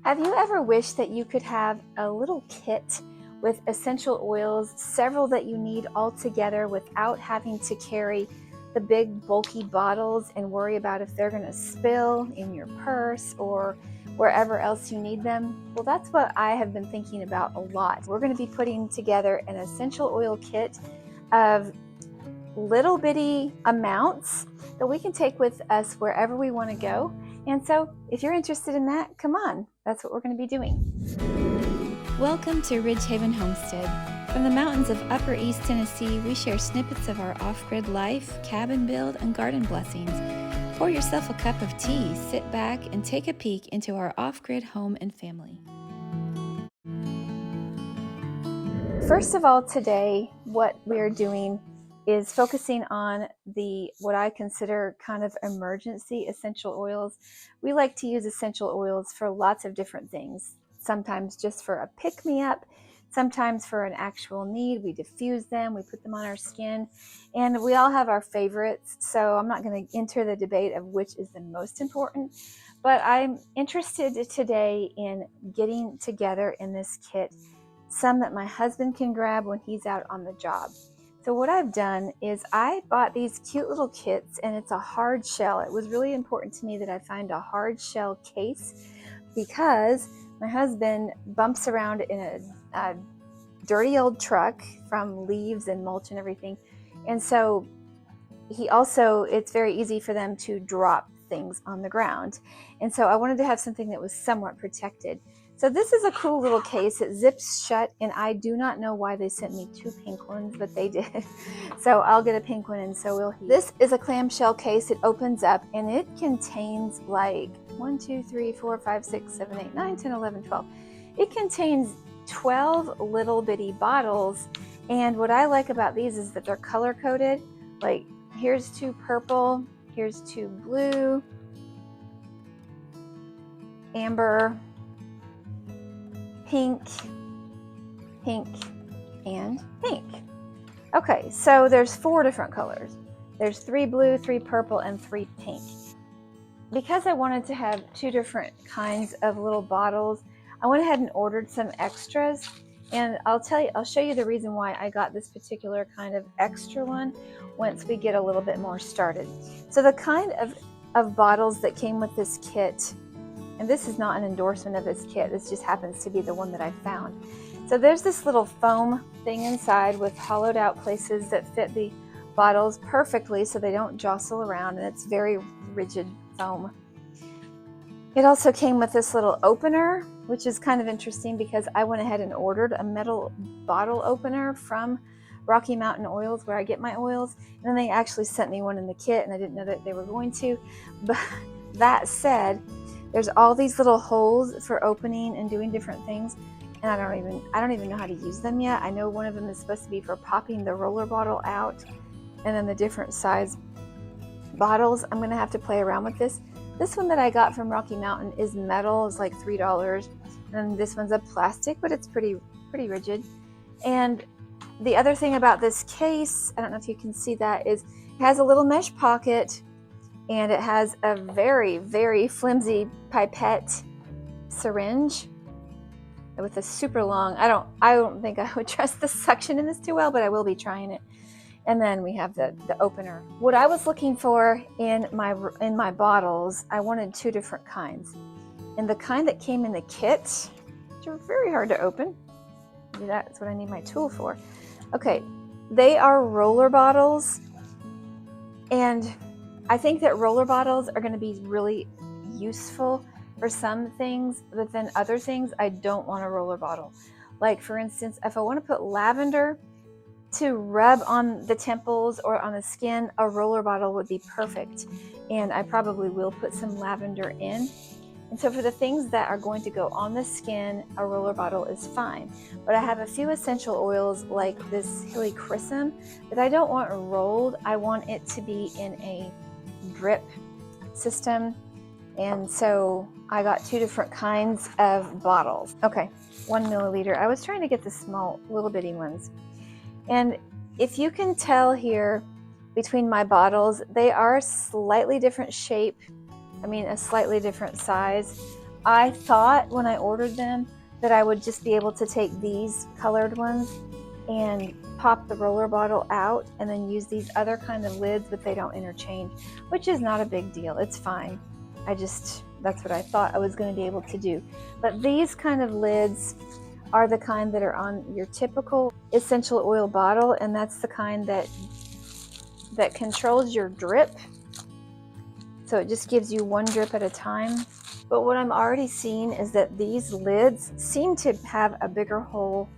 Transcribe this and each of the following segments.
Have you ever wished that you could have a little kit with essential oils, several that you need all together without having to carry the big bulky bottles and worry about if they're going to spill in your purse or wherever else you need them? Well, that's what I have been thinking about a lot. We're going to be putting together an essential oil kit of little bitty amounts that we can take with us wherever we want to go. And so if you're interested in that, come on, that's what we're going to be doing. Welcome to Ridgehaven Homestead. From the mountains of Upper East Tennessee, we share snippets of our off-grid life, cabin build, and garden blessings. Pour yourself a cup of tea, sit back, and take a peek into our off-grid home and family. First of all, today, what we're doing is focusing on what I consider kind of emergency essential oils. We like to use essential oils for lots of different things. Sometimes just for a pick-me-up, sometimes for an actual need. We diffuse them, we put them on our skin, and we all have our favorites. So I'm not going to enter the debate of which is the most important, but I'm interested today in getting together in this kit some that my husband can grab when he's out on the job. So what I've done is I bought these cute little kits, and it's a hard shell. It was really important to me that I find a hard shell case because my husband bumps around in a dirty old truck from leaves and mulch and everything. And so it's very easy for them to drop things on the ground. And so I wanted to have something that was somewhat protected. So this is a cool little case. It zips shut, and I do not know why they sent me two pink ones, but they did. So I'll get a pink one, and so will he. This is a clamshell case. It opens up, and it contains like 1, 2, 3, 4, 5, 6, 7, 8, 9, 10, 11, 12. It contains 12 little bitty bottles, and what I like about these is that they're color-coded. Like, here's 2 purple, here's 2 blue, amber, pink, pink, and pink. Okay, so there's 4 different colors. There's 3 blue, 3 purple, and 3 pink. Because I wanted to have 2 different kinds of little bottles, I went ahead and ordered some extras, and I'll show you the reason why I got this particular kind of extra one once we get a little bit more started. So the kind of bottles that came with this kit, and this is not an endorsement of this kit, this just happens to be the one that I found. So there's this little foam thing inside with hollowed out places that fit the bottles perfectly so they don't jostle around, and it's very rigid foam. It also came with this little opener, which is kind of interesting because I went ahead and ordered a metal bottle opener from Rocky Mountain Oils, where I get my oils, and then they actually sent me one in the kit, and I didn't know that they were going to. But that said, there's all these little holes for opening and doing different things, and I don't even know how to use them yet. I know one of them is supposed to be for popping the roller bottle out, and then the different size bottles. I'm gonna have to play around with this. This one that I got from Rocky Mountain is metal, it's like $3, and this one's a plastic, but it's pretty rigid. And the other thing about this case, I don't know if you can see that, is it has a little mesh pocket, and it has a very, very flimsy pipette syringe with a super long, I don't think I would trust the suction in this too well, but I will be trying it. And then we have the opener. What I was looking for in my bottles, I wanted 2 different kinds. And the kind that came in the kit, which are very hard to open, maybe that's what I need my tool for. Okay, they are roller bottles, and I think that roller bottles are going to be really useful for some things, but then other things I don't want a roller bottle. Like, for instance, if I want to put lavender to rub on the temples or on the skin, a roller bottle would be perfect, and I probably will put some lavender in. And so for the things that are going to go on the skin, a roller bottle is fine. But I have a few essential oils like this Helichrysum that I don't want rolled. I want it to be in a drip system, and so I got 2 different kinds of bottles. Okay, 1 milliliter. I was trying to get the small little bitty ones. And if you can tell here between my bottles, they are a slightly different shape, a slightly different size, I thought when I ordered them that I would just be able to take these colored ones and pop the roller bottle out and then use these other kind of lids, but they don't interchange, which is not a big deal. It's fine. That's what I thought I was going to be able to do. But these kind of lids are the kind that are on your typical essential oil bottle, and that's the kind that controls your drip. So it just gives you one drip at a time. But what I'm already seeing is that these lids seem to have a bigger hole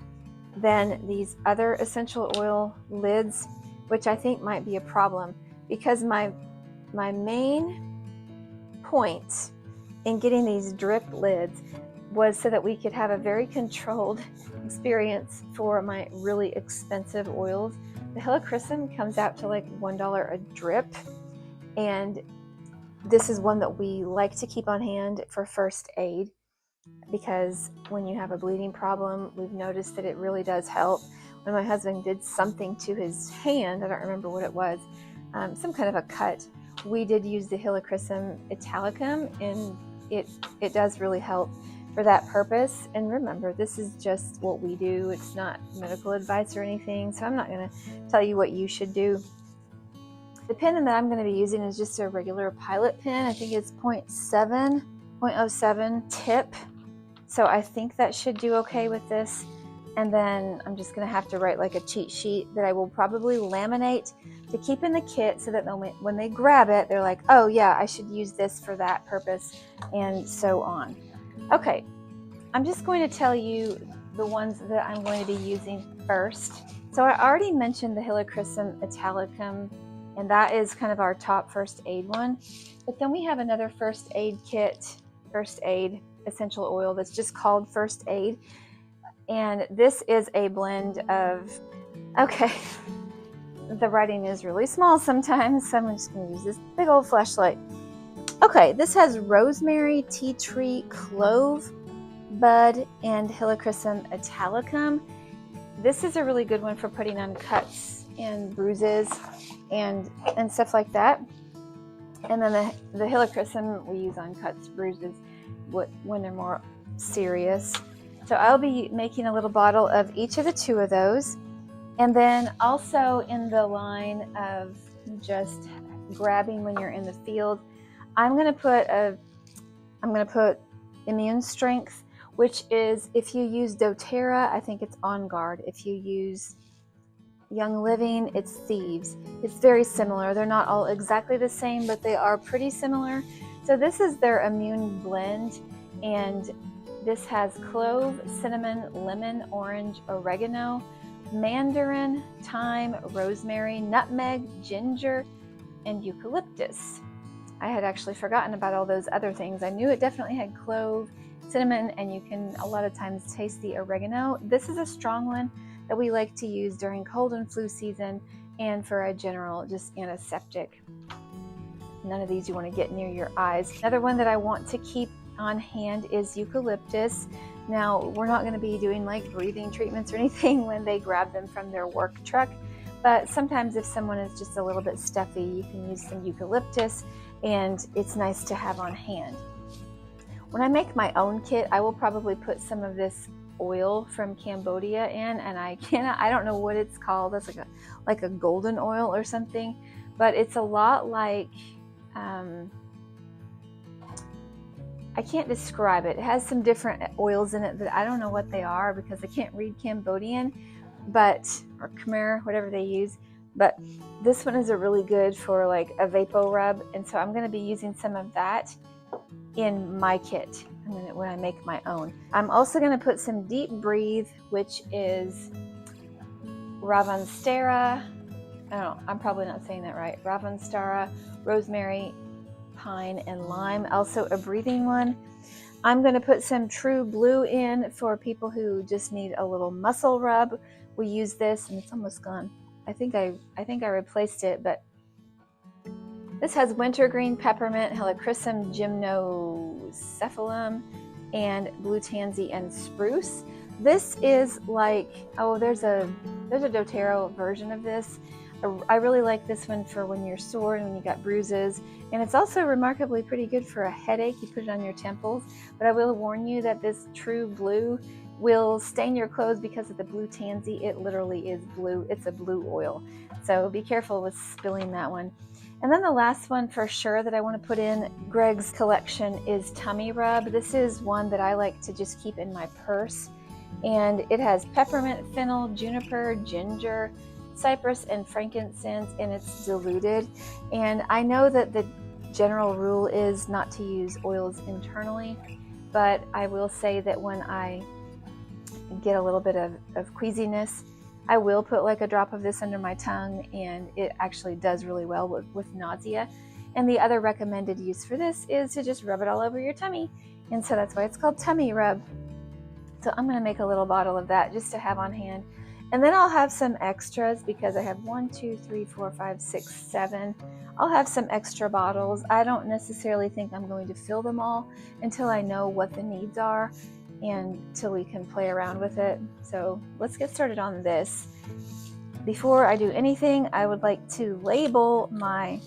than these other essential oil lids, which I think might be a problem, because my main point in getting these drip lids was so that we could have a very controlled experience for my really expensive oils. The Helichrysum comes out to like $1 a drip, and this is one that we like to keep on hand for first aid, because when you have a bleeding problem, we've noticed that it really does help. When my husband did something to his hand, I don't remember what it was, some kind of a cut, we did use the Helichrysum Italicum, and it does really help for that purpose. And remember, this is just what we do. It's not medical advice or anything, so I'm not going to tell you what you should do. The pen that I'm going to be using is just a regular Pilot pen. I think it's 0.07 tip. So I think that should do okay with this. And then I'm just going to have to write like a cheat sheet that I will probably laminate to keep in the kit, so that when they grab it, they're like, oh yeah, I should use this for that purpose, and so on. Okay, I'm just going to tell you the ones that I'm going to be using first. So I already mentioned the Helichrysum Italicum, and that is kind of our top first aid one. But then we have another first aid kit, first aid essential oil, that's just called First Aid. And this is a blend of, okay, the writing is really small sometimes, so I'm just going to use this big old flashlight. Okay, this has rosemary, tea tree, clove, bud, and Helichrysum Italicum. This is a really good one for putting on cuts and bruises and stuff like that. And then the Helichrysum we use on cuts, bruises, when they're more serious. So I'll be making a little bottle of each of the two of those. And then also in the line of just grabbing when you're in the field, I'm going to put Immune Strength, which is, if you use doTERRA, I think it's On Guard. If you use Young Living, it's Thieves. It's very similar. They're not all exactly the same, but they are pretty similar. So this is their immune blend, and this has clove, cinnamon, lemon, orange, oregano, mandarin, thyme, rosemary, nutmeg, ginger, and eucalyptus. I had actually forgotten about all those other things. I knew it definitely had clove, cinnamon, and you can a lot of times taste the oregano. This is a strong one that we like to use during cold and flu season and for a general just antiseptic. None of these you want to get near your eyes. Another one that I want to keep on hand is eucalyptus. Now, we're not going to be doing like breathing treatments or anything when they grab them from their work truck, but sometimes if someone is just a little bit stuffy, you can use some eucalyptus, and it's nice to have on hand. When I make my own kit, I will probably put some of this oil from Cambodia in, and I don't know what it's called. That's like a golden oil or something, but it's a lot like, I can't describe it. It has some different oils in it that I don't know what they are because I can't read Cambodian, or Khmer, whatever they use. But this one is a really good for like a vapor rub, and so I'm going to be using some of that in my kit when I make my own. I'm also going to put some Deep Breathe, which is Ravanstera. I'm probably not saying that right. Ravanstera, rosemary, pine, and lime. Also a breathing one. I'm going to put some True Blue in for people who just need a little muscle rub. We use this, and it's almost gone. I think I replaced it, but this has wintergreen, peppermint, Helichrysum, gymnocephalum, and blue tansy and spruce. This is like, there's a doTERRA version of this. I really like this one for when you're sore and when you got bruises, and it's also remarkably pretty good for a headache. You put it on your temples, but I will warn you that this true blue will stain your clothes because of the blue tansy. It literally is blue. It's a blue oil, so be careful with spilling that one. And then the last one for sure that I want to put in Greg's collection is Tummy Rub. This is one that I like to just keep in my purse, and it has peppermint, fennel, juniper, ginger, cypress, and frankincense, and it's diluted. And I know that the general rule is not to use oils internally, but I will say that when I get a little bit of queasiness, I will put like a drop of this under my tongue, and it actually does really well with nausea. And the other recommended use for this is to just rub it all over your tummy, and so that's why it's called Tummy Rub. So I'm going to make a little bottle of that just to have on hand. And then I'll have some extras because I have 1, 2, 3, 4, 5, 6, 7. I'll have some extra bottles. I don't necessarily think I'm going to fill them all until I know what the needs are and till we can play around with it. So let's get started on this. Before I do anything, I would like to label my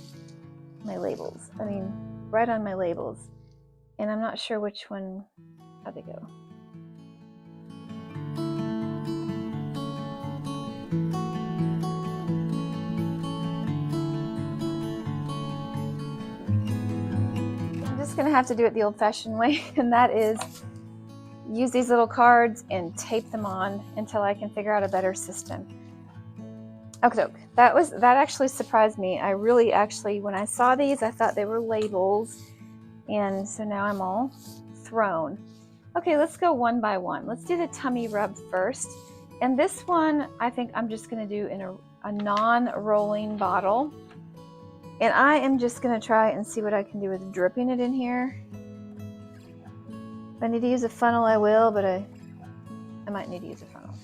labels. I mean, write on my labels. And I'm not sure which one, how'd they go? Going to have to do it the old-fashioned way, and that is use these little cards and tape them on until I can figure out a better system. Okay, that actually surprised me. I really actually, when I saw these, I thought they were labels, and so now I'm all thrown. Okay, let's go one by one. Let's do the Tummy Rub first, and this one I think I'm just going to do in a non-rolling bottle. And I am just going to try and see what I can do with dripping it in here. If I need to use a funnel, I will, but I might need to use a funnel.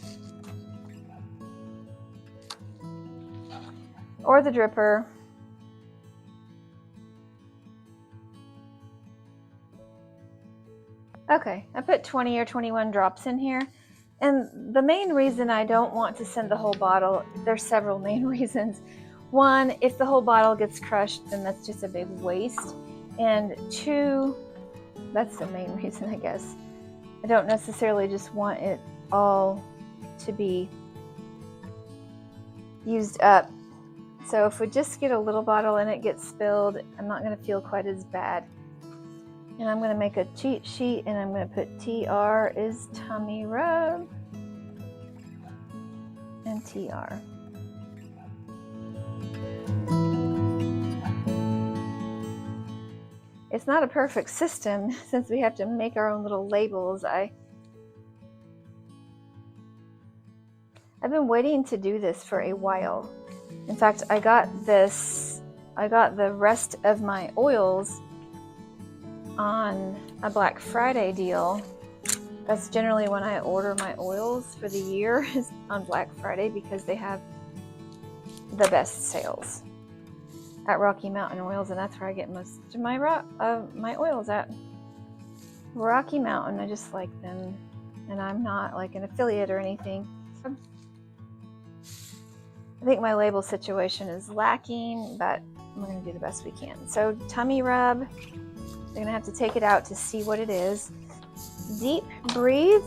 Or the dripper. Okay, I put 20 or 21 drops in here. And the main reason I don't want to send the whole bottle, there's several main reasons. One, if the whole bottle gets crushed, then that's just a big waste. And two, that's the main reason, I guess. I don't necessarily just want it all to be used up. So if we just get a little bottle and it gets spilled, I'm not going to feel quite as bad. And I'm going to make a cheat sheet, and I'm going to put TR is Tummy Rub and TR. It's not a perfect system since we have to make our own little labels. I've been waiting to do this for a while. In fact, I got the rest of my oils on a Black Friday deal. That's generally when I order my oils for the year, is on Black Friday, because they have the best sales at Rocky Mountain Oils, and that's where I get most of my oils at. Rocky Mountain, I just like them, and I'm not like an affiliate or anything. I think my label situation is lacking, but we're going to do the best we can. So Tummy Rub, they're going to have to take it out to see what it is. Deep Breathe.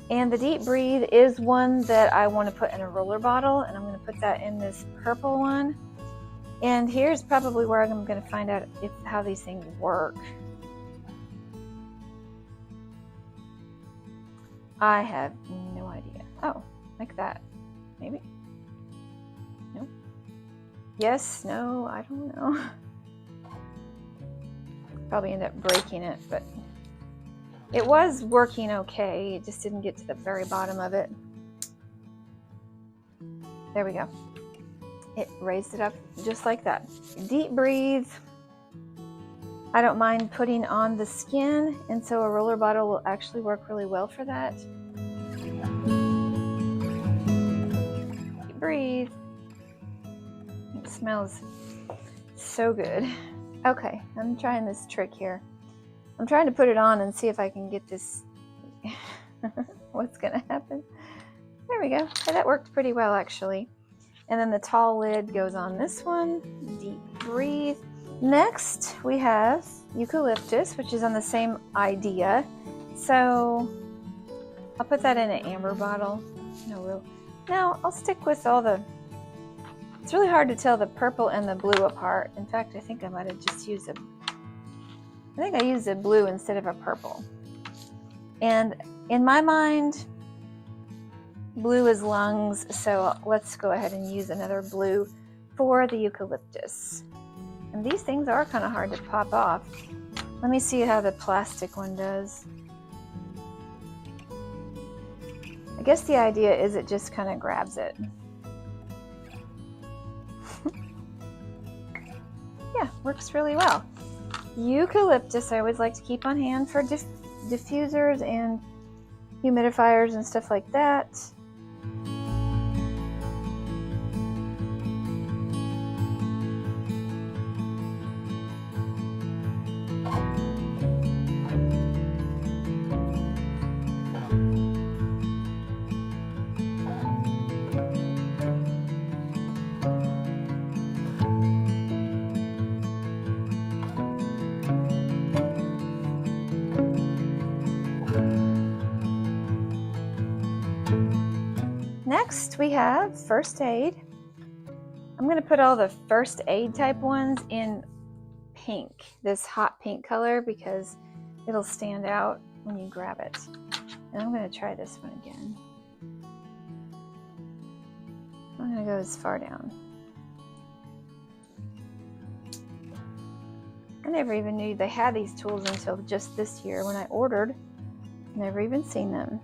And the Deep Breathe is one that I want to put in a roller bottle, and I'm going to put that in this purple one. And here's probably where I'm going to find out how these things work. I have no idea. Oh, like that. Maybe? No? Yes? No? I don't know. Probably end up breaking it, but it was working okay. It just didn't get to the very bottom of it. There we go. It raised it up just like that. Deep Breathe. I don't mind putting on the skin, and so a roller bottle will actually work really well for that. Deep Breathe. It smells so good. Okay, I'm trying this trick here. I'm trying to put it on and see if I can get this, what's going to happen. There we go. Hey, that worked pretty well, actually. And then the tall lid goes on this one. Deep breathe. Next, we have Eucalyptus, which is on the same idea. So I'll put that in an amber bottle. Now I'll stick with all the, it's really hard to tell the purple and the blue apart. In fact, I think I might have just used I used a blue instead of a purple. And in my mind, blue is lungs, so let's go ahead and use another blue for the eucalyptus. And these things are kind of hard to pop off. Let me see how the plastic one does. I guess the idea is it just kind of grabs it. Yeah, works really well. Eucalyptus I always like to keep on hand for diffusers and humidifiers and stuff like that. Next, we have first aid. I'm going to put all the first aid type ones in pink, this hot pink color, because it'll stand out when you grab it. And I'm going to try this one again. I'm going to go as far down. I never even knew they had these tools until just this year when I ordered. Never even seen them.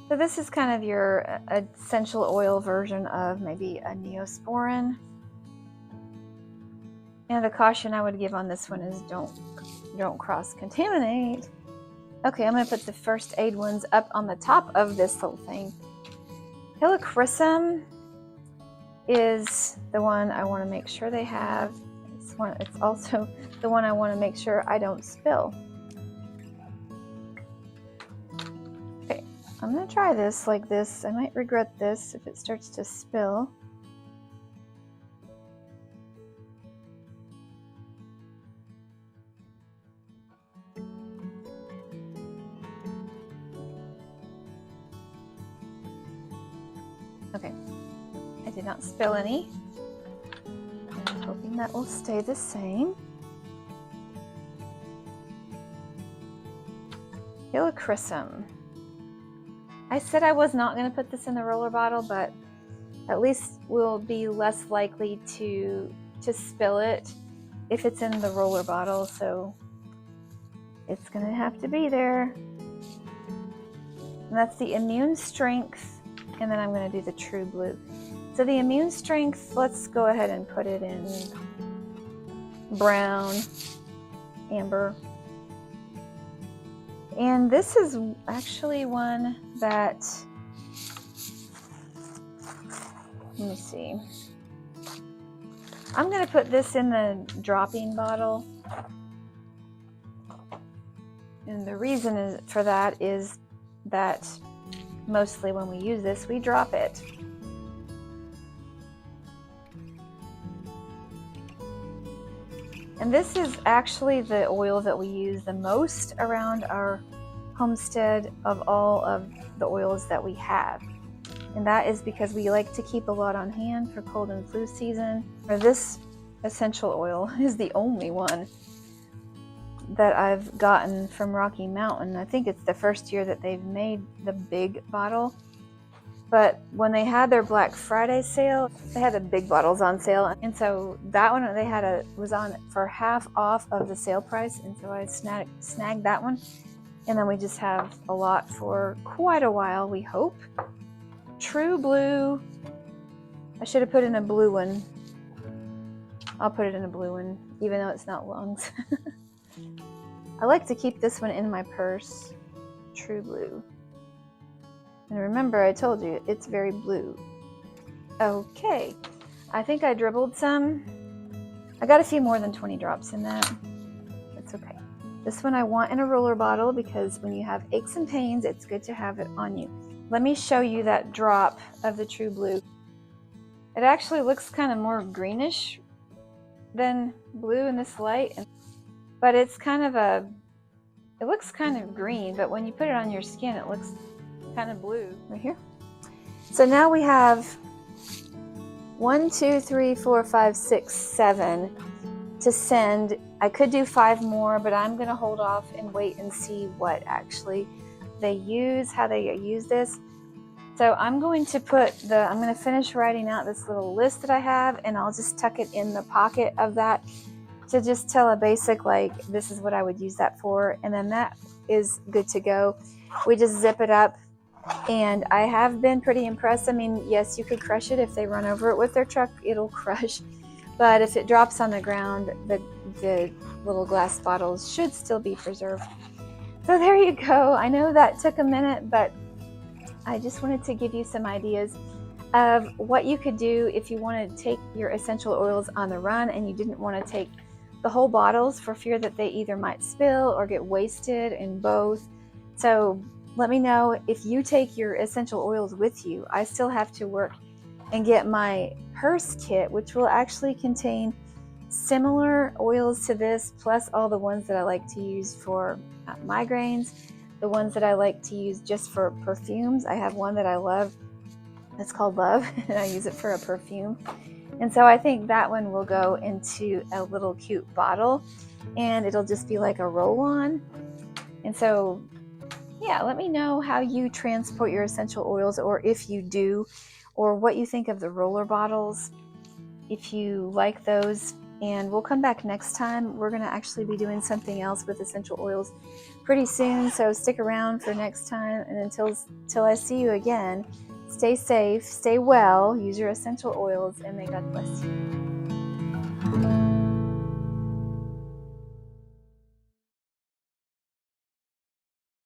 So this is kind of your essential oil version of maybe a Neosporin. And a caution I would give on this one is don't cross-contaminate. Okay, I'm going to put the first aid ones up on the top of this whole thing. Helichrysum is the one I want to make sure they have. It's also the one I want to make sure I don't spill. Okay, I'm going to try this like this. I might regret this if it starts to spill. Okay, I did not spill any. I'm hoping that will stay the same. Helichrysum. I said I was not going to put this in the roller bottle, but at least we'll be less likely to spill it if it's in the roller bottle, so it's going to have to be there. And that's the immune strength. And then I'm going to do the true blue. So the immune strength, let's go ahead and put it in brown, amber. And this is actually one that, let me see. I'm going to put this in the dropping bottle. And the reason for that is that mostly when we use this, we drop it. And this is actually the oil that we use the most around our homestead of all of the oils that we have. And that is because we like to keep a lot on hand for cold and flu season. Or this essential oil is the only one that I've gotten from Rocky Mountain. I think it's the first year that they've made the big bottle. But when they had their Black Friday sale, they had the big bottles on sale. And so that one they had was on for half off of the sale price. And so I snagged that one. And then we just have a lot for quite a while, we hope. True blue. I should have put in a blue one. I'll put it in a blue one, even though it's not lungs. I like to keep this one in my purse. True blue. And remember, I told you, it's very blue. Okay. I think I dribbled some. I got a few more than 20 drops in that. That's okay. This one I want in a roller bottle because when you have aches and pains, it's good to have it on you. let me show you that drop of the true blue. It actually looks kind of more greenish than blue in this light, but it's kind of it looks kind of green, but when you put it on your skin, it looks kind of blue right here. So now we have 1, 2, 3, 4, 5, 6, 7 to send. I could do 5 more, but I'm going to hold off and wait and see what actually they use, how they use this. So I'm going to I'm going to finish writing out this little list that I have, and I'll just tuck it in the pocket of that to just tell a basic, like, this is what I would use that for, and then that is good to go. We just zip it up, and I have been pretty impressed. I mean, yes, you could crush it. If they run over it with their truck, it'll crush, but if it drops on the ground, the little glass bottles should still be preserved. So there you go. I know that took a minute, but I just wanted to give you some ideas of what you could do if you want to take your essential oils on the run and you didn't want to take the whole bottles for fear that they either might spill or get wasted in both. So let me know if you take your essential oils with you. I still have to work and get my purse kit, which will actually contain similar oils to this, plus all the ones that I like to use for migraines, the ones that I like to use just for perfumes. I have one that I love. It's called Love, and I use it for a perfume. And so I think that one will go into a little cute bottle, and it'll just be like a roll-on. And so, yeah, let me know how you transport your essential oils, or if you do, or what you think of the roller bottles, if you like those. And we'll come back next time. We're going to actually be doing something else with essential oils pretty soon, so stick around for next time. And until I see you again, stay safe, stay well, use your essential oils, and may God bless you.